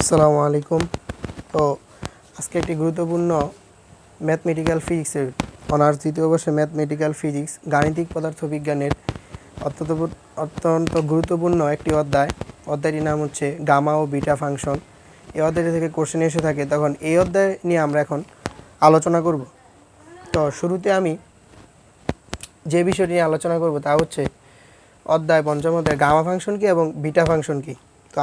আসসালামু আলাইকুম। তো আজকে একটি গুরুত্বপূর্ণ ম্যাথমেটিক্যাল ফিজিক্সের অনার্স দ্বিতীয় বর্ষে ম্যাথমেটিক্যাল ফিজিক্স গাণিতিক পদার্থবিজ্ঞানের অত্যন্ত অত্যন্ত গুরুত্বপূর্ণ একটি অধ্যায়টির নাম হচ্ছে গামা ও বিটা ফাংশন। এই অধ্যায়টি থেকে কোশ্চেন এসে থাকে, তখন এই অধ্যায় নিয়ে আমরা এখন আলোচনা করব। তো শুরুতে আমি যে বিষয়টি নিয়ে আলোচনা করব তা হচ্ছে অধ্যায় পঞ্চম অধ্যায় গামা ফাংশন কী এবং বিটা ফাংশন কী। তো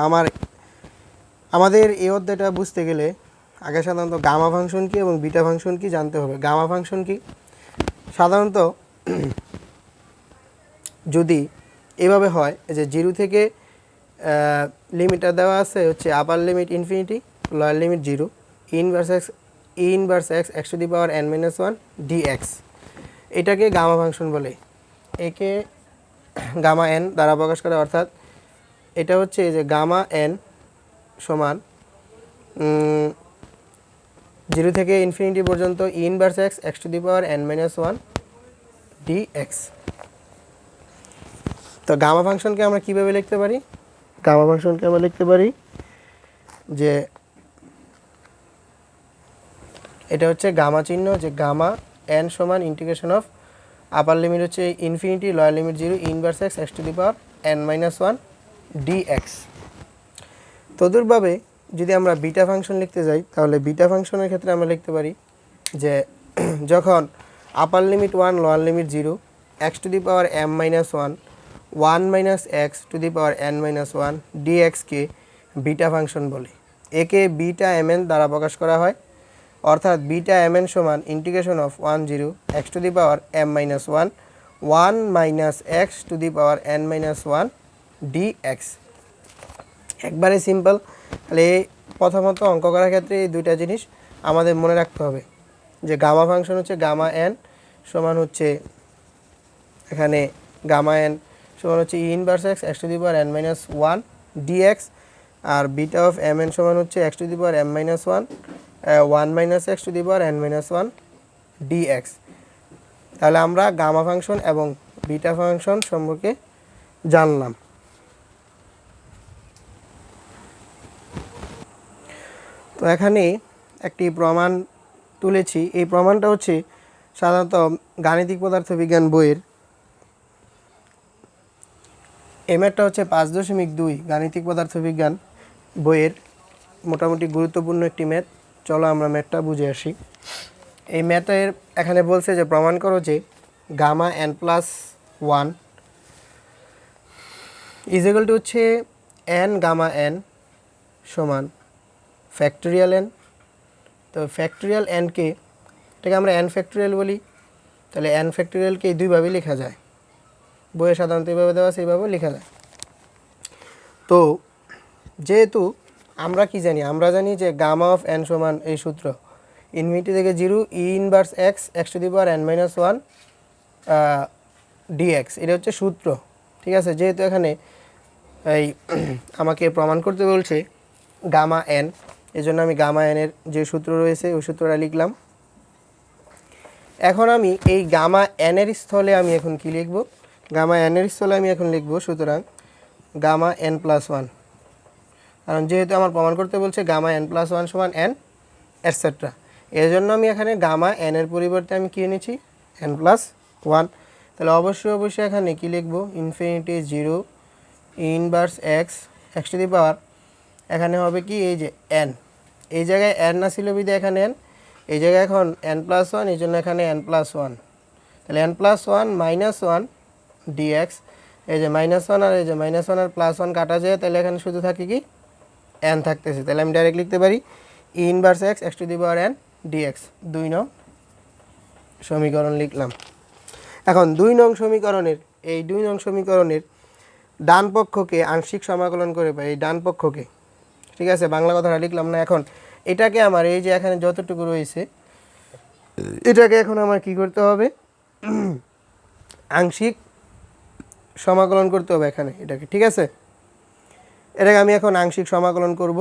আমাদের এই অধ্যায়টা বুঝতে গেলে আগে সাধারণত গামা ফাংশন কী এবং বিটা ফাংশন কী জানতে হবে। গামা ফাংশন কী, সাধারণত যদি এভাবে হয় যে জিরো থেকে লিমিটটা দেওয়া আছে হচ্ছে upper limit infinity, lower limit zero, inverse x x to the power n minus one dx, এটাকে গামা ফাংশন বলে। একে গামা এন দ্বারা প্রকাশ করে, অর্থাৎ এটা হচ্ছে যে গামা এন সমান জিরো থেকে ইনফিনিটি পর্যন্ত inverse x x to the power n minus one dx. তো গামা ফাংশনকে আমরা কীভাবে লিখতে পারি? গামা ফাংশনকে আমরা লিখতে পারি যে এটা হচ্ছে গামা চিহ্ন, যে গামা এন সমান ইন্টিগ্রেশন অফ আপার লিমিট হচ্ছে infinity, lower limit zero, inverse x x to the power n minus one dx. তদুরভাবে যদি আমরা বিটা ফাংশন লিখতে যাই, তাহলে বিটা ফাংশনের ক্ষেত্রে আমরা লিখতে পারি যে যখন upper limit one, lower limit zero, x to the power m minus one, one minus x to the power n minus one ডিএক্সকে বিটা ফাংশন বলে। একে বিটা এম এন দ্বারা প্রকাশ করা হয়, অর্থাৎ বিটা এম এন সমান integration of one zero x to the power m minus one, one minus x to the power n minus one dx. একবারে simple. তাহলে প্রথমত অঙ্ক করার ক্ষেত্রে এই দুইটা জিনিস আমাদের মনে রাখতে হবে, যে গামা ফাংশন হচ্ছে গামা এন সমান হচ্ছে এখানে গামা এন সমান হচ্ছে inverse x x to the power n minus one dx, আর বিটা অফ এম এন সমান হচ্ছে x to the power m minus one, one minus x to the power n minus one dx. তাহলে আমরা gamma function এবং beta function সম্পর্কে জানলাম। তো এখানে একটি প্রমাণ তুলেছি। এই প্রমাণটা হচ্ছে সাধারণত গাণিতিক পদার্থবিজ্ঞান বইয়ের এই ম্যাথটা হচ্ছে 5.2 গাণিতিক পদার্থবিজ্ঞান বইয়ের মোটামুটি গুরুত্বপূর্ণ একটি ম্যাথ। চলো আমরা ম্যাথটা বুঝে আসি। এই ম্যাথের এখানে বলছে যে প্রমাণ করো যে gamma n plus one is equal to হচ্ছে এন গামা এন সমান ফ্যাক্টোরিয়াল এন। তো ফ্যাক্টোরিয়াল এনকে, এটাকে আমরা এন ফ্যাক্টোরিয়াল বলি। তাহলে এন ফ্যাক্টোরিয়ালকে দুইভাবে লেখা যায়, বইয়ে সাধারণত এইভাবে দেওয়া আছে, এইভাবে লেখা যায়। তো যেহেতু আমরা কি জানি, আমরা জানি যে গামা অফ এন সমান এই সূত্র ইনফিনিটি থেকে zero inverse x x to the power n minus one dx, এটা হচ্ছে সূত্র। ঠিক আছে, যেহেতু এখানে এই আমাকে প্রমাণ করতে বলছে গামা এন, এই জন্য আমি গামা এনের যে সূত্র রয়েছে ওই সূত্রটা লিখলাম। এখন আমি এই গামা এনের স্থলে আমি এখন কি লিখব? গামা এনের স্থলে আমি এখন লিখব সুতরাং গামা এন প্লাস ওয়ান, কারণ যেহেতু আমার প্রমাণ করতে বলছে গামা এন প্লাস ওয়ান সমান এন এটসেট্রা, এর জন্য আমি এখানে গামা এনের পরিবর্তে আমি কী এনেছি? N plus one. তাহলে অবশ্যই এখানে কি লিখব? Infinity zero inverse x x to the power, এখানে হবে কি এই যে এন, এই জায়গায় এন না ছিল বিধে এখানে এন, এই জায়গায় এখন এন প্লাস ওয়ান, এই জন্য এখানে এন প্লাস ওয়ান। তাহলে n plus one minus one dx, এই যে মাইনাস ওয়ান আর এই যে মাইনাস ওয়ান আর প্লাস ওয়ান কাটা যায়, তাহলে এখানে শুধু থাকে কি এন থাকতেছে। তাহলে আমি ডাইরেক্ট লিখতে পারি inverse x x to the power n dx. 2 নং সমীকরণ লিখলাম। এখন 2 নং সমীকরণের এই 2 নং সমীকরণের ডান পক্ষকে আংশিক সমাকলন করে পাই, এই ডান পক্ষকে। ঠিক আছে, বাংলা কথাটা লিখলাম না। এখন এটাকে আমার এই যে এখানে যতটুকু রয়েছে এটাকে এখন আমার কি করতে হবে? আংশিক সমাকলন করতে হবে এখানে এটাকে। ঠিক আছে, এটাকে আমি এখন আংশিক সমাকলন করব।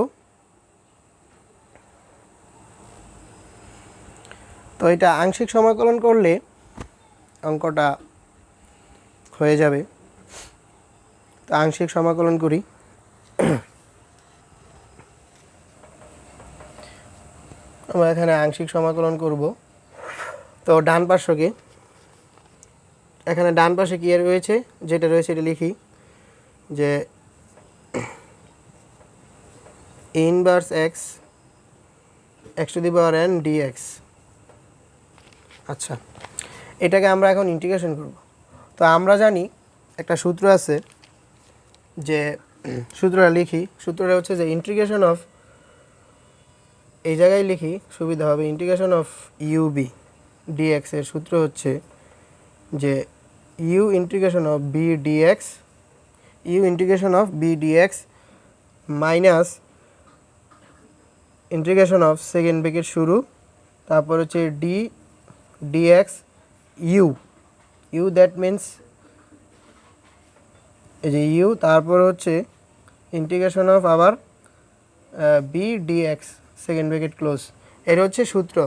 তো এটা আংশিক সমাকলন করলে অঙ্কটা হয়ে যাবে। তো আংশিক সমাকলন করি। আমরা এখানে আংশিক সমাকলন করব। তো ডান পার্শ্বকে এখানে ডান পাশে কি রয়েছে, যেটা রয়েছে এটা লিখি যে inverse x x to the power n dx. আচ্ছা, এটাকে আমরা এখন ইন্টিগ্রেশন করব। তো আমরা জানি একটা সূত্র আছে, যে সূত্রটা লিখি। সূত্রটা হচ্ছে যে ইন্টিগ্রেশন অফ, এই জায়গায় লিখি সুবিধা হবে, ইন্টিগ্রেশন অফ ইউবি ডিএক্স এর সূত্র হচ্ছে যে u integration of v dx, u integration of v dx minus integration of second bracket শুরু, তারপর হচ্ছে d dx u, u that means এই যে ইউ, তারপর হচ্ছে ইন্টিগ্রেশন অফ আবার v dx second bracket close. এটা হচ্ছে সূত্র।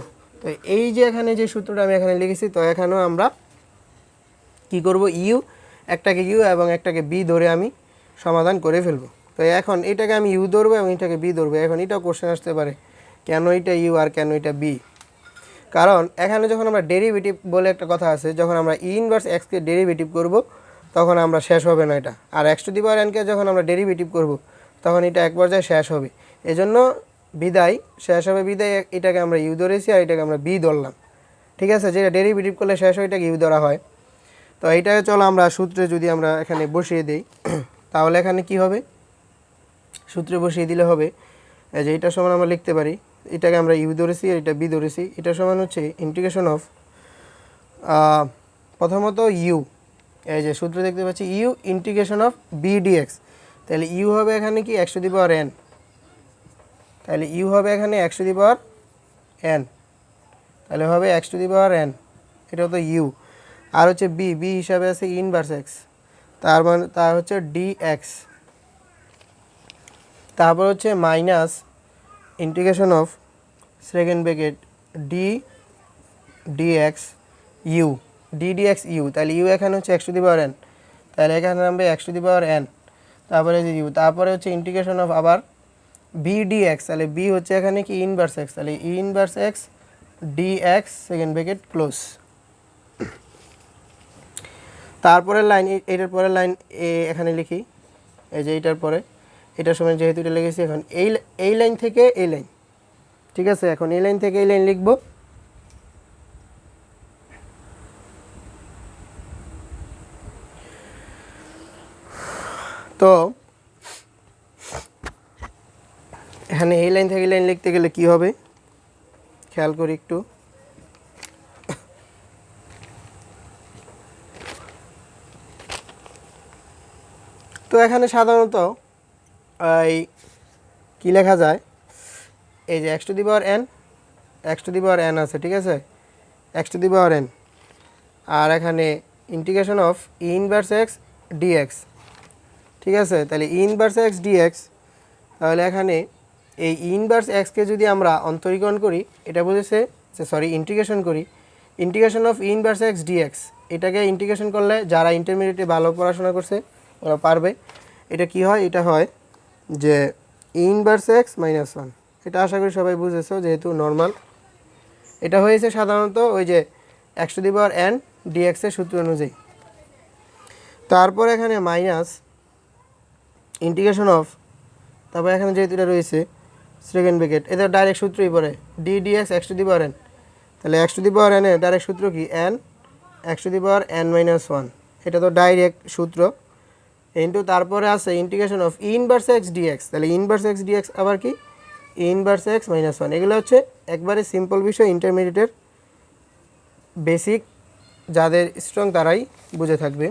তো এই যে এখানে যে সূত্রটা আমি এখানে লিখেছি, তো এখানেও আমরা কি করব, ইউ একটাকে ইউ এবং একটাকে বি ধরে আমি সমাধান করে ফেলবো। তো এখন এটাকে আমি ইউ ধরবো এবং এটাকে বি ধরবো। এখন এটাও কোশ্চেন আসতে পারে, কেন এটা ইউ আর কেন এটা বি? কারণ এখানে যখন আমরা ডেরিভেটিভ বলে একটা কথা আছে, যখন আমরা ই ইনভার্স এক্সকে ডেরিভেটিভ করব তখন আমরা শেষ হবে না এটা। আর এক্স টু দি পাওয়ার এনকে যখন আমরা ডেরিভেটিভ করব তখন এটা এক পর্যায়ে শেষ হবে। এজন্য বিদায় শেষ হবে, বিদায় এটাকে আমরা ইউ ধরেছি আর এটাকে আমরা বি ধরলাম। ঠিক আছে, যেটা ডেরিভেটিভ করলে শেষ হয় এটাকে ইউ ধরা হয়। তো এইটাকে চলো আমরা সূত্রে যদি আমরা এখানে বসিয়ে দিই, তাহলে এখানে কি হবে, সূত্রে বসিয়ে দিলে হবে যে এটার সমান আমরা লিখতে পারি, এটাকে আমরা ইউ ধরেছি আর এটা বি ধরেছি, এটার সমান হচ্ছে ইন্টিগ্রেশন অফ প্রথমত ইউ, এই যে সূত্র দেখতে পাচ্ছি u integration of v dx, তাহলে ইউ হবে এখানে কি x to the power n, তাহলে ইউ হবে এখানে x to the power n, তাহলে হবে x to the power n, এটা তো ইউ। আর হচ্ছে বি, বি হিসাবে আছে ইনভার্স এক্স, তার মানে তা হচ্ছে ডিএক্স, তারপর হচ্ছে minus integration of second bracket d dx u, d dx u, তাহলে ইউ এখানে হচ্ছে x to the power n, তাহলে এখানে নামবে x to the power n, তারপরে যে ইউ, তারপরে হচ্ছে ইন্টিগ্রেশন অফ আবার বি ডিএক্স, তাহলে বি হচ্ছে এখানে কি ইনভার্স এক্স, তাহলে e inverse x dx second bracket close. তারপরের লাইন, এটার পরের লাইন এখানে লিখি, এই যে এইটার পরে এটার সময় যেহেতু এটা লিখেছি, এখন এই লাইন থেকে এই লাইন, ঠিক আছে, এখন এই লাইন থেকে এই লাইন লিখব। তো এখানে এই লাইন থেকে এই লাইন লিখতে গেলে কি হবে খেয়াল করি একটু, তো এখানে সাধারণত এই কী লেখা যায়, এই যে x to the power n, x to the power n আছে, ঠিক আছে, x to the power n, আর এখানে integration of e inverse x dx, ঠিক আছে, তাহলে ই ইনভার্স এক্স ডিএক্স, তাহলে এখানে এই ইনভার্স এক্সকে যদি আমরা অন্তরীকরণ করি, এটা বুঝেছে যে সরি ইন্টিগ্রেশন করি, integration of e inverse x dx, এটাকে ইন্টিগ্রেশন করলে যারা ইন্টারমিডিয়েটে ভালো পড়াশোনা করছে ওরা পারবে। এটা কি হয়, এটা হয় যে ই ইনভার্স এক্স মাইনাস ওয়ান, এটা আশা করি সবাই বুঝেছো যেহেতু নর্মাল। এটা হয়েছে সাধারণত ওই যে x to the power n ডিএক্সের সূত্র অনুযায়ী। তারপর এখানে মাইনাস ইন্টিগ্রেশন অফ, তারপর এখানে যেহেতু এটা রয়েছে সেকেন্ড ব্র্যাকেট, এটা ডাইরেক্ট সূত্রই পড়ে d dx x to the power n, তাহলে x to the power n এর ডাইরেক্ট সূত্র কি n x to the power n minus one, এটা তো ডাইরেক্ট সূত্র। ইন্টু তারপরে আছে integration of inverse x dx, তাহলে ইনভার্স এক্স ডিএক্স আবার কি ইনভার্স এক্স মাইনাস ওয়ান। এগুলো হচ্ছে একবারে সিম্পল বিষয়, ইন্টারমিডিয়েটের বেসিক যাদের স্ট্রং তারাই বুঝে থাকবে।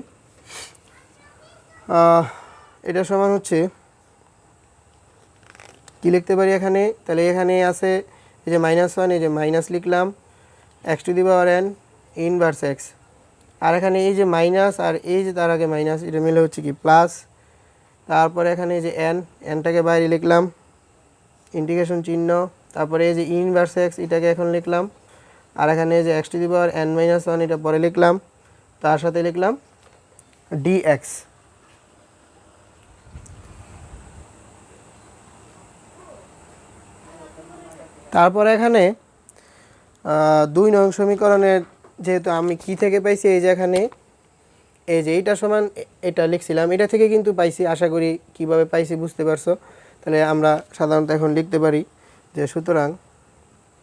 এটা সমান হচ্ছে কি লিখতে পারি এখানে, তাহলে এখানে আছে এই যে মাইনাস ওয়ান, এই যে মাইনাস লিখলাম x to the power n inverse x, আর এখানে এই যে মাইনাস আর এই যে তার আগে মাইনাস, এটা মিলে হচ্ছে কি প্লাস, তারপরে এখানে এই যে এন, এনটাকে বাইরে লিখলাম ইন্টিগ্রেশন চিহ্ন, তারপরে এই যে ইনভার্স এক্স এটাকে এখন লিখলাম, আর এখানে এই যে x to the power n minus one এটা পরে লিখলাম, তার সাথে লিখলাম ডিএক্স। তারপরে এখানে 2 নং সমীকরণের যেহেতু আমি কি থেকে পাইছি, এই যে এখানে এই যে এইটা সমান এটা লিখছিলাম, এটা থেকে কিন্তু পাইছি। আশা করি কিভাবে পাইছি বুঝতে পারছো। তাহলে আমরা সাধারণত এখন লিখতে পারি যে সুতরাং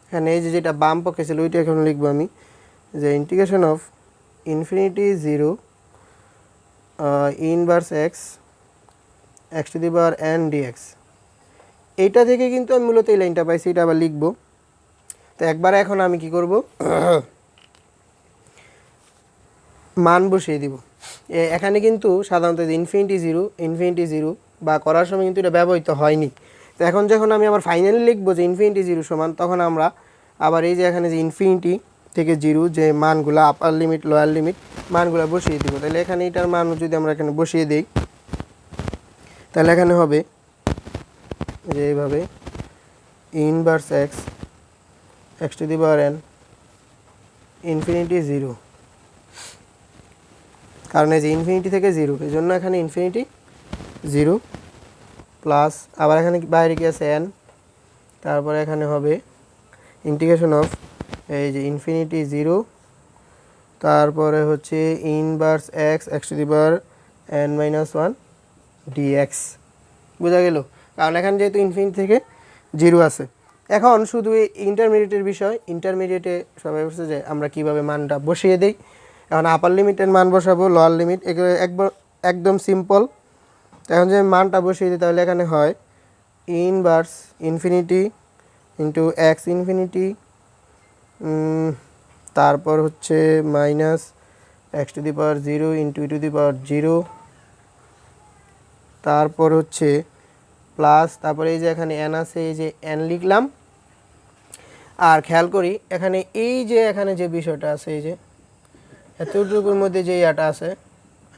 এখানে এই যে যেটা বাম পক্ষে ছিল ওইটা এখন লিখবো আমি, যে integration of infinity 0 inverse x x to the power n dx, এইটা থেকে কিন্তু আমি মূলত এই লাইনটা পাইছি, এটা আবার লিখবো। তো একবার এখন আমি কি করব, মান বসিয়ে দিব। এখানে কিন্তু সাধারণত ইনফিনিটি জিরো বা করার সময় কিন্তু এটা ব্যবহৃত হয়নি। তো এখন যখন আমি আবার ফাইনালি লিখবো যে ইনফিনিটি জিরো সমান, তখন আমরা আবার এই যে এখানে যে ইনফিনিটি থেকে জিরো যে মানগুলো আপার লিমিট লোয়ার লিমিট মানগুলো বসিয়ে দিব। তাহলে এখানে এটার মান যদি আমরা এখানে বসিয়ে দিই, তাহলে এখানে হবে যে এইভাবে inverse x x to the power N infinity zero, কারণ এই যে ইনফিনিটি থেকে জিরো, এই জন্য এখানে ইনফিনিটি জিরো প্লাস আবার এখানে বাইরে কি আছে এন, তারপরে এখানে হবে ইন্টিগ্রেশন অফ এই যে ইনফিনিটি জিরো, তারপরে হচ্ছে inverse x x to the power n minus one dx. বোঝা গেল? কারণ এখানে যেহেতু ইনফিনিটি থেকে জিরো আছে। এখন শুধু এই ইন্টারমিডিয়েটের বিষয়, ইন্টারমিডিয়েটে সবাই বলছে যে আমরা কিভাবে মানটা বসিয়ে দিই। এখন আপার লিমিটের মান বসাবো, লোয়ার লিমিট, এগুলো একদম সিম্পল। এখন যে মানটা বসিয়ে দিই, তাহলে এখানে হয় inverse infinity into x infinity, তারপর হচ্ছে minus x to the power zero into two the power zero, তারপর হচ্ছে প্লাস, তারপরে এই যে এখানে এন আছে, এই যে এন লিখলাম। আর খেয়াল করি এখানে এই যে এখানে যে বিষয়টা আছে, এই যে এতটুকুর মধ্যে যে ইয়াটা আছে,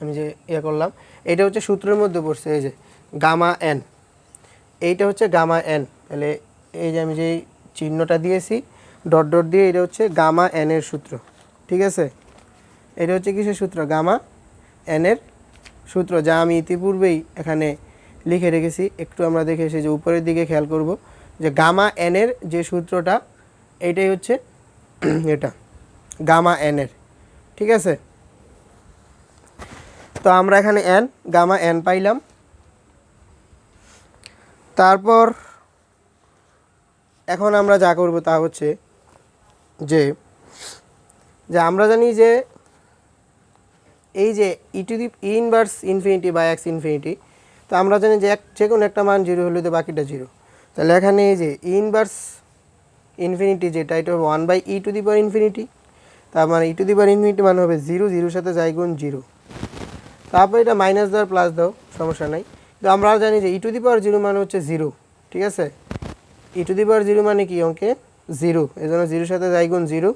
আমি যে ইয়ে করলাম, এটা হচ্ছে সূত্রের মধ্যে পড়ছে, এই যে গামা এন, এইটা হচ্ছে গামা এন। তাহলে এই যে আমি যেই চিহ্নটা দিয়েছি ডট ডট দিয়ে, এটা হচ্ছে গামা এনের সূত্র। ঠিক আছে, এটা হচ্ছে কিসের সূত্র? গামা এনের সূত্র, যা আমি ইতিপূর্বেই এখানে লিখে রেখেছি। একটু আমরা দেখে এসে যে উপরের দিকে খেয়াল করব যে গামা এনের যে সূত্রটা, এইটাই হচ্ছে এটা গামা এনের। ঠিক আছে, তো আমরা এখানে এন গামা এন পাইলাম। তারপর এখন আমরা যা করব তা হচ্ছে যে আমরা জানি যে এই যে ই টু দি ইনভার্স ইনফিনিটি বা এক্স ইনফিনিটি, তো আমরা জানি যে যে কোনো একটা মান জিরো হলে তো বাকিটা জিরো। তাহলে এখানে এই যে ইনভার্স ইনফিনিটি যেটা, এটা হবে 1/e two the power infinity. তার মানে ই টু দি পাওয়ার ইনফিনিটি মানে হবে জিরো, জিরোর সাথে যাই গুণ জিরো। তারপর এটা মাইনাস দাও প্লাস দাও, সমস্যা নাই। তো আমরা জানি যে ই টু দি পাওয়ার জিরো মানে হচ্ছে জিরো। ঠিক আছে, ই টু দি পাওয়ার জিরো মানে কি অঙ্কে জিরো, এই জন্য জিরোর সাথে যাই গুণ জিরো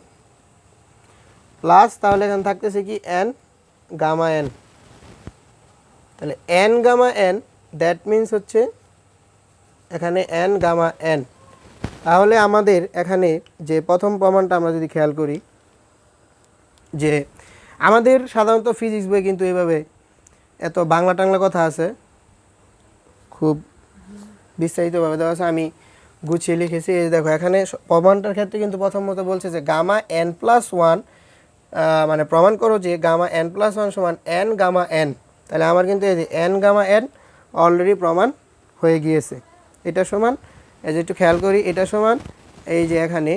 প্লাস, তাহলে এখানে থাকতেছে কি এন গামা এন। তাহলে n gamma n, that means হচ্ছে এখানে এন গামা এন। তাহলে আমাদের এখানে যে প্রথম প্রমাণটা আমরা যদি খেয়াল করি, যে আমাদের সাধারণত ফিজিক্স বই কিন্তু এভাবে এত বাংলা টাংলা কথা আছে, খুব বিস্তারিতভাবে দেওয়া আছে, আমি গুছিয়ে লিখেছি। এই দেখো এখানে প্রমাণটার ক্ষেত্রে কিন্তু প্রথমত বলছে যে গামা এন প্লাস ওয়ান, মানে প্রমাণ করো যে গামা এন প্লাস ওয়ান সমান এন গামা এন। তাহলে আমার কিন্তু এই যে এন গামা এন অলরেডি প্রমাণ হয়ে গিয়েছে। এটা সমান, এই যে একটু খেয়াল করি, এটা সমান এই যে এখানে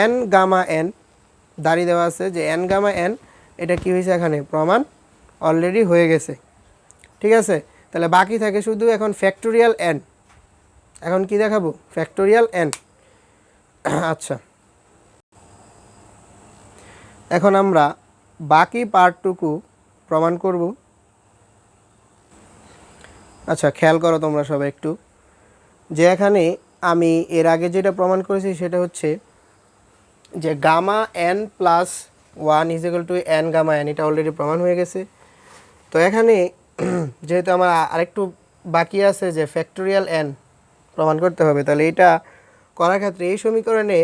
এন গামা এন দাঁড়িয়ে দেওয়া আছে, যে এন গামা এন, এটা কি হয়েছে এখানে প্রমাণ অলরেডি হয়ে গেছে। ঠিক আছে, তাহলে বাকি থাকে শুধু এখন ফ্যাক্টোরিয়াল এন। এখন কি দেখাবো? Factorial N. আচ্ছা, এখন আমরা বাকি পার্টটুকু প্রমাণ করব। আচ্ছা, খেয়াল করো তোমরা সবাই একটু, যে এখানে আমি এর আগে যেটা প্রমাণ করেছি সেটা হচ্ছে যে gamma n plus one is equal to n gamma n, এটা অলরেডি প্রমাণ হয়ে গেছে। তো এখানে যেহেতু আমার আরেকটু বাকি আছে যে ফ্যাক্টোরিয়াল এন প্রমাণ করতে হবে, তাহলে এটা করার ক্ষেত্রে এই সমীকরণে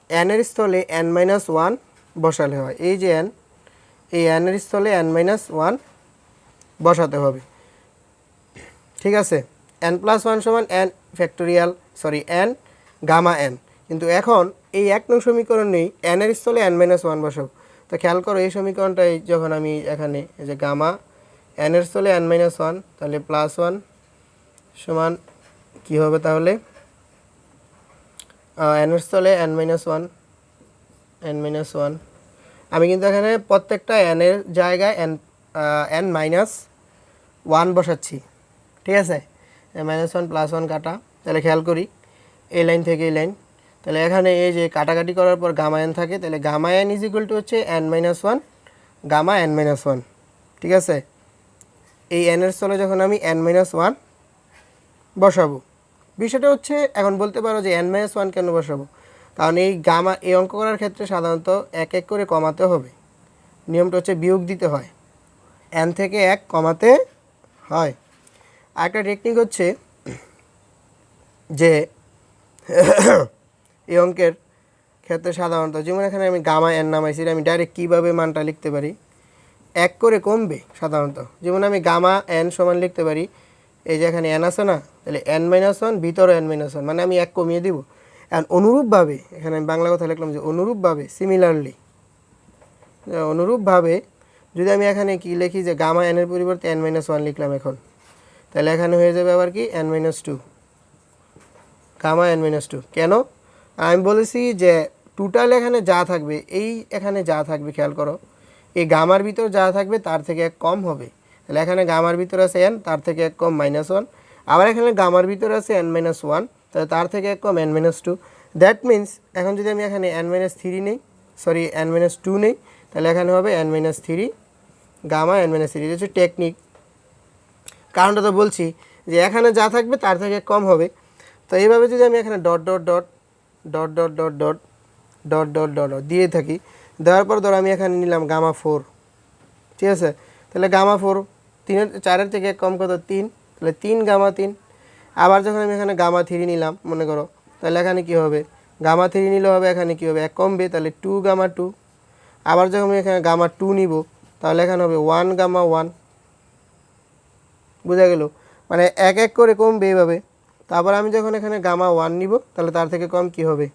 এনের স্থলে এন মাইনাস ওয়ান বসালে হয়। এই যে এন, এই এনের স্থলে এন মাইনাস ওয়ান বসাতে হবে। ঠিক আছে, এন প্লাস ওয়ান সমান n factorial n gamma n. কিন্তু এখন এই 1 নং সমীকরণেই n এর স্থলে n-1 বসাবো। তো খেয়াল করো এই সমীকরণটাই যখন আমি এখানে এই যে গামা n এর স্থলে n-1 তাহলে +1 সমান কি হবে তাহলে n এর স্থলে n-1 n-1 আমি কিন্তু এখানে প্রত্যেকটা n এর জায়গায় n-1 বসাচ্ছি, ঠিক আছে। -1 +1 কাটা, তাহলে খেয়াল করি এই লাইন থেকে এই লাইন, তাহলে এখানে এই যে কাটাকাটি করার পর গামা n থাকে, তাহলে গামা n হচ্ছে n-1 গামা n-1, ঠিক আছে। এই n এর স্থলে যখন আমি n-1 বসাবো, বিষয়টা হচ্ছে এখন বলতে পারো যে n-1 কেন বসাবো, কারণ এই গামা এই অঙ্ক করার ক্ষেত্রে সাধারণত এক এক করে কমাতে হবে, নিয়মটা হচ্ছে বিয়োগ দিতে হয়, n থেকে 1 কমাতে হয়। আরেকটা টেকনিক হচ্ছে যে এই অঙ্কের ক্ষেত্রে সাধারণত যেমন এখানে আমি গামা n নামাইছি, আমি ডাইরেক্ট কীভাবে মানটা লিখতে পারি, এক করে কমবে সাধারণত। যেমন আমি গামা n সমান লিখতে পারি, এই যে এখানে n আছে না, তাহলে n-1 ভিতরে n-1, মানে আমি এক কমিয়ে দিব। এখন অনুরূপভাবে এখানে আমি বাংলা কথা লিখলাম যে অনুরূপভাবে, সিমিলারলি, অনুরূপভাবে যদি আমি এখানে কি লিখি যে গামা n এর পরিবর্তে n-1 লিখলাম এখন, তাহলে এখানে হয়ে যাবে আবার কি n-2 গামা n-2। কেন আমি বলেছি যে টোটাল এখানে যা থাকবে, এই এখানে যা থাকবে খেয়াল করো, এই গামার ভিতর যা থাকবে তার থেকে এক কম হবে। তাহলে এখানে গামার ভিতর আছে n, তার থেকে এক কম -1, আবার এখানে গামার ভিতর আছে n-1, তাহলে তার থেকে এক কম n-2। দ্যাট মিন্স এখন যদি আমি এখানে n-3 নেই, সরি n-2 নেই, তাহলে এখানে হবে n-3 গামা n-3। এটা হচ্ছে টেকনিক, কারণটা তো বলছি যে এখানে যা থাকবে তার থেকে কম হবে। তো এইভাবে যদি আমি এখানে dot dot dot dot dot dot dot dot dot dot দিয়ে থাকি, দেওয়ার পর ধরো আমি এখানে নিলাম গামা 4, ঠিক আছে। তাহলে গামা 4 4-এর থেকে এক কম কত 3, তাহলে 3 গামা 3। আবার যখন আমি এখানে গামা 3 নিলাম মনে করো, তাহলে এখানে কি হবে, গামা 3 নিলে হবে এখানে কি হবে, এক কমবে, তাহলে 2 গামা 2। আবার যখন আমি এখানে গামা 2 নিব, তাহলে এখানে হবে 1 গামা 1, বোঝা গেল, মানে এক এক করে কমবে এইভাবে। তারপর আমি যখন এখানে গামা 1 নিব, তাহলে তার থেকে কম কি হবে,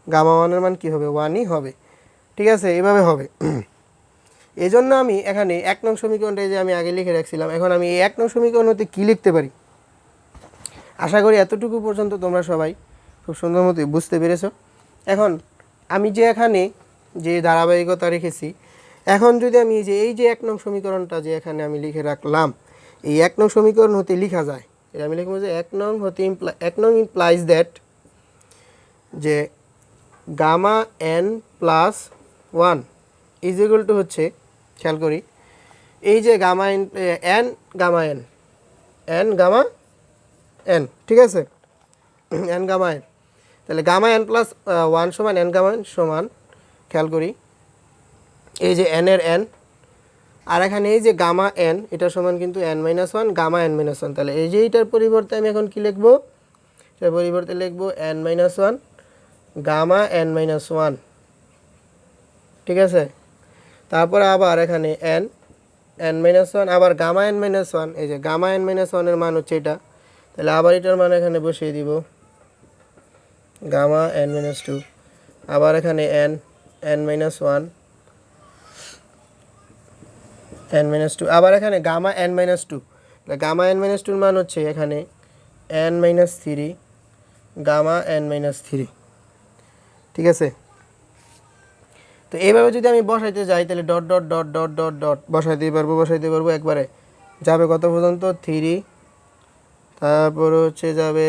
গামা 1-এর মান কি হবে, 1ই হবে, ঠিক আছে, এভাবে হবে। এই জন্য আমি এখানে 1 নং সমীকরণটা যে আমি আগে লিখে রাখছিলাম, এখন আমি এই 1 নং সমীকরণ হতে কী লিখতে পারি, আশা করি এতটুকু পর্যন্ত তোমরা সবাই খুব সুন্দর মতো বুঝতে পেরেছো। এখন আমি যে এখানে যে ধারাবাহিকতা রেখেছি, এখন যদি আমি এই যে 1 নং সমীকরণটা যে এখানে আমি লিখে রাখলাম, এই 1 নং সমীকরণ হতে লেখা যায়, এটা আমি লিখবো যে 1 নং হতে 1 নং ইমপ্লাইজ দ্যাট যে gamma n+1 is equal to হচ্ছে, খেয়াল করি এই যে gamma n gamma n gamma n, ঠিক আছে, n গামা n, তাহলে গামা n+1 সমান n গামা n সমান, খেয়াল করি এই যে n এর n, আর এখানে এই যে গামা n এটা সমান কিন্তু n-1 গামা n-1, তাহলে এই যে এইটার পরিবর্তে আমি এখন কি লিখবো, এটার পরিবর্তে লিখবো n-1 গামা n-1, ঠিক আছে। তারপরে আবার এখানে n-1 আবার গামা n-1, এই যে গামা n-1 এর মান হচ্ছে এটা, তাহলে আবার এটার মান এখানে বসিয়ে দিব গামা n-2, আবার এখানে n-1 n-2, আবার এখানে গামা n-2, গামা n-2 এর মান হচ্ছে এখানে n-3 গামা n-3, ঠিক আছে। তো এইভাবে যদি আমি বসাইতে যাই, তাহলে dot dot dot dot dot dot বসাইতে পারবো একবারে, যাবে কত পর্যন্ত 3, তারপর হচ্ছে যাবে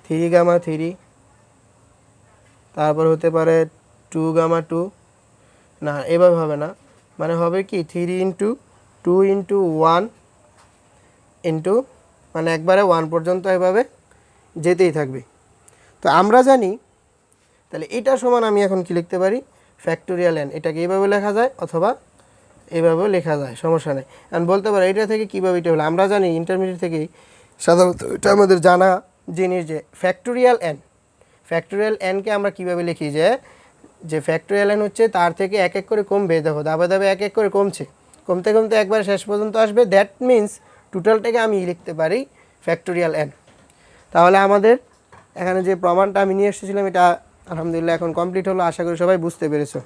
3 গামা 3, তারপর হতে পারে 2 গামা 2, না এভাবে হবে না, মানে হবে কি 3 ইন্টু 2 ইন্টু 1 ইন্টু, মানে একবারে 1 পর্যন্ত এভাবে যেতেই থাকবে। তো আমরা জানি, তাহলে এটা সমান আমি এখন কি লিখতে পারি, ফ্যাক্টোরিয়াল n, এটাকে এইভাবে লেখা যায় অথবা এইভাবেও লেখা যায়, সমস্যা নেই। এখন বলতে পারো এটা থেকে কীভাবে এটা হলো, আমরা জানি ইন্টারমিডিয়েট থেকেই সাধারণত এটা আমাদের জানা জিনিস যে ফ্যাক্টোরিয়াল nকে আমরা কীভাবে লিখি, যে ফ্যাক্টোরিয়াল n হচ্ছে তার থেকে এক এক করে কমবে, দেখো ধাপে ধাপে এক এক করে কমছে, কমতে কমতে একবার শেষ পর্যন্ত আসবে, দ্যাট মিন্স টোটালটাকে আমি লিখতে পারি ফ্যাক্টোরিয়াল n। তাহলে আমাদের এখানে যে প্রমাণটা আমি নিয়ে এসেছিলাম এটা আলহামদুলিল্লাহ এখন কমপ্লিট হলো, আশা করি সবাই বুঝতে পেরেছো।